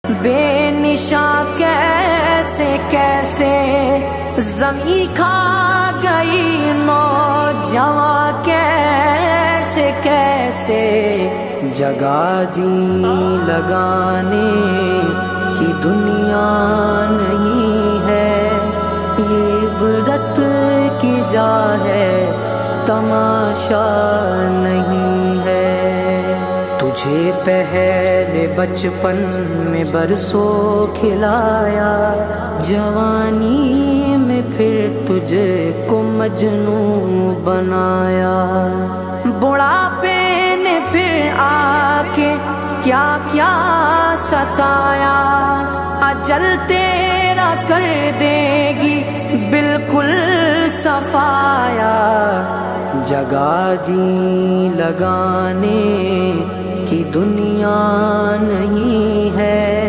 بے نشاں کیسے کیسے زمین کھا گئی، نوجواں کیسے کیسے جگہ جی لگانے کی دنیا نہیں ہے، یہ عبرت کی جا ہے تماشا نہیں ہے۔ تجھے پہلے بچپن میں برسوں کھلایا، جوانی میں پھر تجھے کو مجنوں بنایا، بڑھاپے نے پھر آ کے کیا کیا ستایا، اجل تیرا کر دے گی بالکل صفایا، جگہ جی لگانے کی دنیا نہیں ہے۔